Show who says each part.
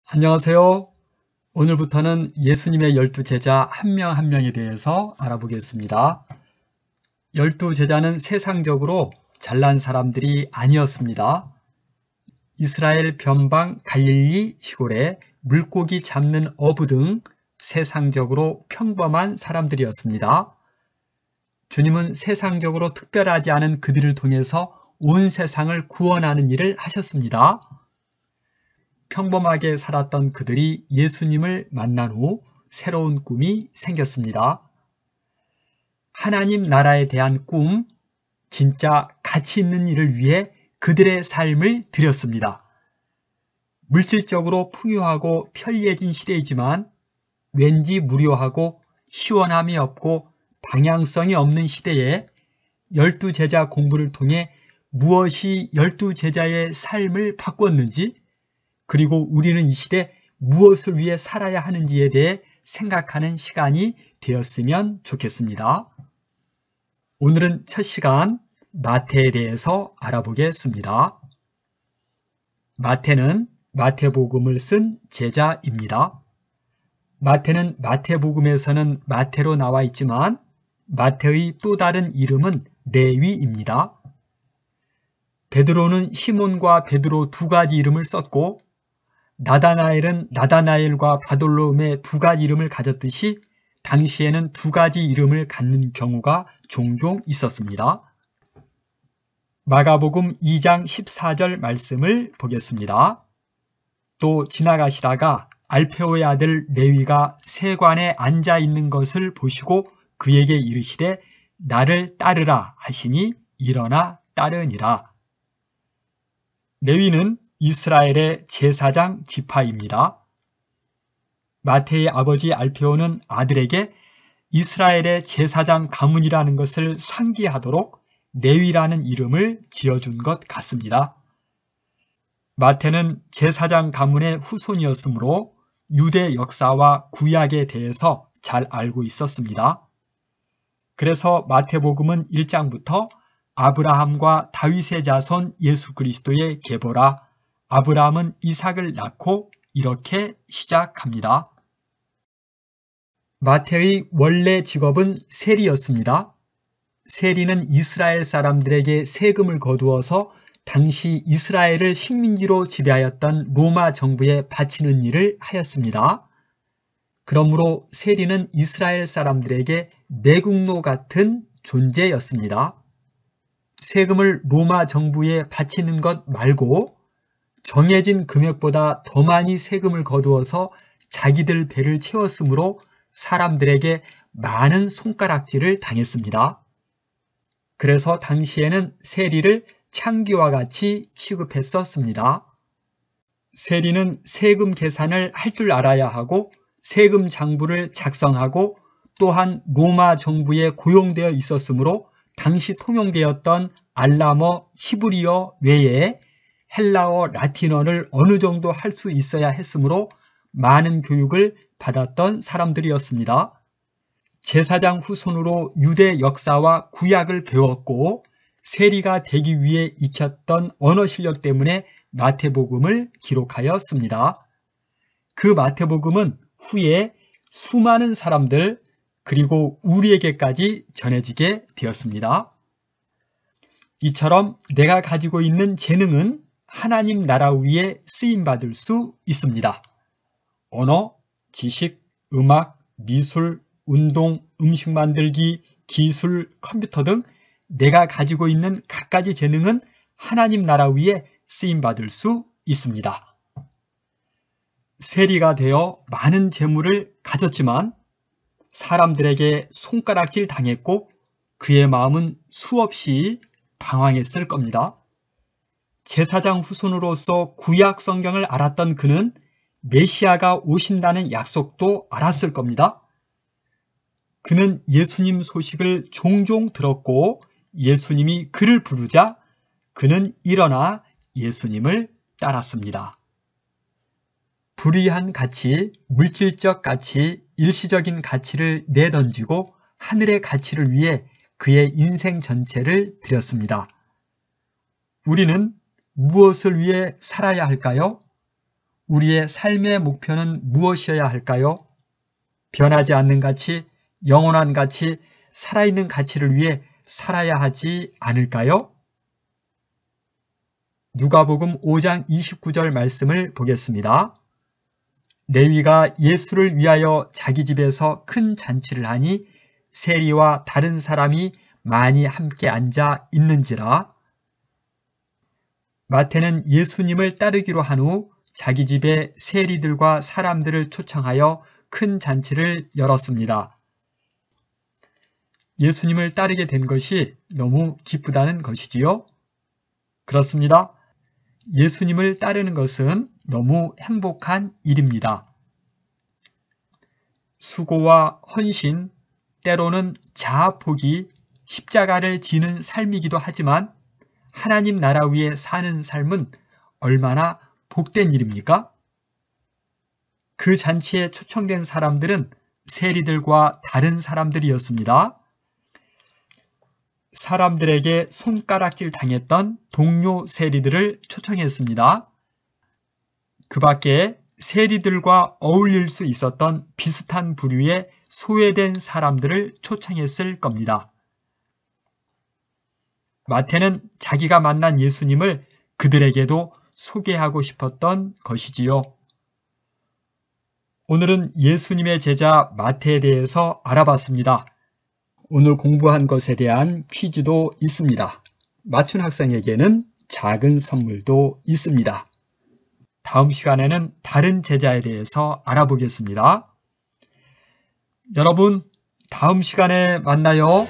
Speaker 1: 안녕하세요. 오늘부터는 예수님의 12제자 한 명 한 명에 대해서 알아보겠습니다. 12제자는 세상적으로 잘난 사람들이 아니었습니다. 이스라엘 변방 갈릴리 시골에 물고기 잡는 어부 등 세상적으로 평범한 사람들이었습니다. 주님은 세상적으로 특별하지 않은 그들을 통해서 온 세상을 구원하는 일을 하셨습니다. 평범하게 살았던 그들이 예수님을 만난 후 새로운 꿈이 생겼습니다. 하나님 나라에 대한 꿈, 진짜 가치 있는 일을 위해 그들의 삶을 드렸습니다. 물질적으로 풍요하고 편리해진 시대이지만 왠지 무료하고 시원함이 없고 방향성이 없는 시대에 12제자 공부를 통해 무엇이 12제자의 삶을 바꿨는지, 그리고 우리는 이 시대 무엇을 위해 살아야 하는지에 대해 생각하는 시간이 되었으면 좋겠습니다. 오늘은 첫 시간 마태에 대해서 알아보겠습니다. 마태는 마태복음을 쓴 제자입니다. 마태는 마태복음에서는 마태로 나와 있지만 마태의 또 다른 이름은 레위입니다. 베드로는 시몬과 베드로 두 가지 이름을 썼고 나다나엘은 나다나엘과 바돌로음의 두 가지 이름을 가졌듯이 당시에는 두 가지 이름을 갖는 경우가 종종 있었습니다. 마가복음 2장 14절 말씀을 보겠습니다. 또 지나가시다가 알페오의 아들 레위가 세관에 앉아 있는 것을 보시고 그에게 이르시되 나를 따르라 하시니 일어나 따르니라. 레위는 이스라엘의 제사장 지파입니다. 마태의 아버지 알페오는 아들에게 이스라엘의 제사장 가문이라는 것을 상기하도록 레위라는 이름을 지어준 것 같습니다. 마태는 제사장 가문의 후손이었으므로 유대 역사와 구약에 대해서 잘 알고 있었습니다. 그래서 마태복음은 1장부터 아브라함과 다윗의 자손 예수 그리스도의 계보라 아브라함은 이삭을 낳고 이렇게 시작합니다. 마태의 원래 직업은 세리였습니다. 세리는 이스라엘 사람들에게 세금을 거두어서 당시 이스라엘을 식민지로 지배하였던 로마 정부에 바치는 일을 하였습니다. 그러므로 세리는 이스라엘 사람들에게 매국노 같은 존재였습니다. 세금을 로마 정부에 바치는 것 말고 정해진 금액보다 더 많이 세금을 거두어서 자기들 배를 채웠으므로 사람들에게 많은 손가락질을 당했습니다. 그래서 당시에는 세리를 창기와 같이 취급했었습니다. 세리는 세금 계산을 할 줄 알아야 하고 세금 장부를 작성하고 또한 로마 정부에 고용되어 있었으므로 당시 통용되었던 알라머 히브리어 외에 헬라어, 라틴어를 어느 정도 할 수 있어야 했으므로 많은 교육을 받았던 사람들이었습니다. 제사장 후손으로 유대 역사와 구약을 배웠고 세리가 되기 위해 익혔던 언어 실력 때문에 마태복음을 기록하였습니다. 그 마태복음은 후에 수많은 사람들 그리고 우리에게까지 전해지게 되었습니다. 이처럼 내가 가지고 있는 재능은 하나님 나라 위에 쓰임받을 수 있습니다. 언어, 지식, 음악, 미술, 운동, 음식 만들기, 기술, 컴퓨터 등 내가 가지고 있는 갖가지 재능은 하나님 나라 위에 쓰임받을 수 있습니다. 세리가 되어 많은 재물을 가졌지만 사람들에게 손가락질 당했고 그의 마음은 수없이 방황했을 겁니다. 제사장 후손으로서 구약 성경을 알았던 그는 메시아가 오신다는 약속도 알았을 겁니다. 그는 예수님 소식을 종종 들었고 예수님이 그를 부르자 그는 일어나 예수님을 따랐습니다. 불의한 가치, 물질적 가치, 일시적인 가치를 내던지고 하늘의 가치를 위해 그의 인생 전체를 드렸습니다. 우리는 무엇을 위해 살아야 할까요? 우리의 삶의 목표는 무엇이어야 할까요? 변하지 않는 가치, 영원한 가치, 살아있는 가치를 위해 살아야 하지 않을까요? 누가복음 5장 29절 말씀을 보겠습니다. 레위가 예수를 위하여 자기 집에서 큰 잔치를 하니 세리와 다른 사람이 많이 함께 앉아 있는지라. 마태는 예수님을 따르기로 한 후 자기 집에 세리들과 사람들을 초청하여 큰 잔치를 열었습니다. 예수님을 따르게 된 것이 너무 기쁘다는 것이지요? 그렇습니다. 예수님을 따르는 것은 너무 행복한 일입니다. 수고와 헌신, 때로는 자아 포기, 십자가를 지는 삶이기도 하지만 하나님 나라 위에 사는 삶은 얼마나 복된 일입니까? 그 잔치에 초청된 사람들은 세리들과 다른 사람들이었습니다. 사람들에게 손가락질 당했던 동료 세리들을 초청했습니다. 그 밖에 세리들과 어울릴 수 있었던 비슷한 부류의 소외된 사람들을 초청했을 겁니다. 마태는 자기가 만난 예수님을 그들에게도 소개하고 싶었던 것이지요. 오늘은 예수님의 제자 마태에 대해서 알아봤습니다. 오늘 공부한 것에 대한 퀴즈도 있습니다. 맞춘 학생에게는 작은 선물도 있습니다. 다음 시간에는 다른 제자에 대해서 알아보겠습니다. 여러분, 다음 시간에 만나요.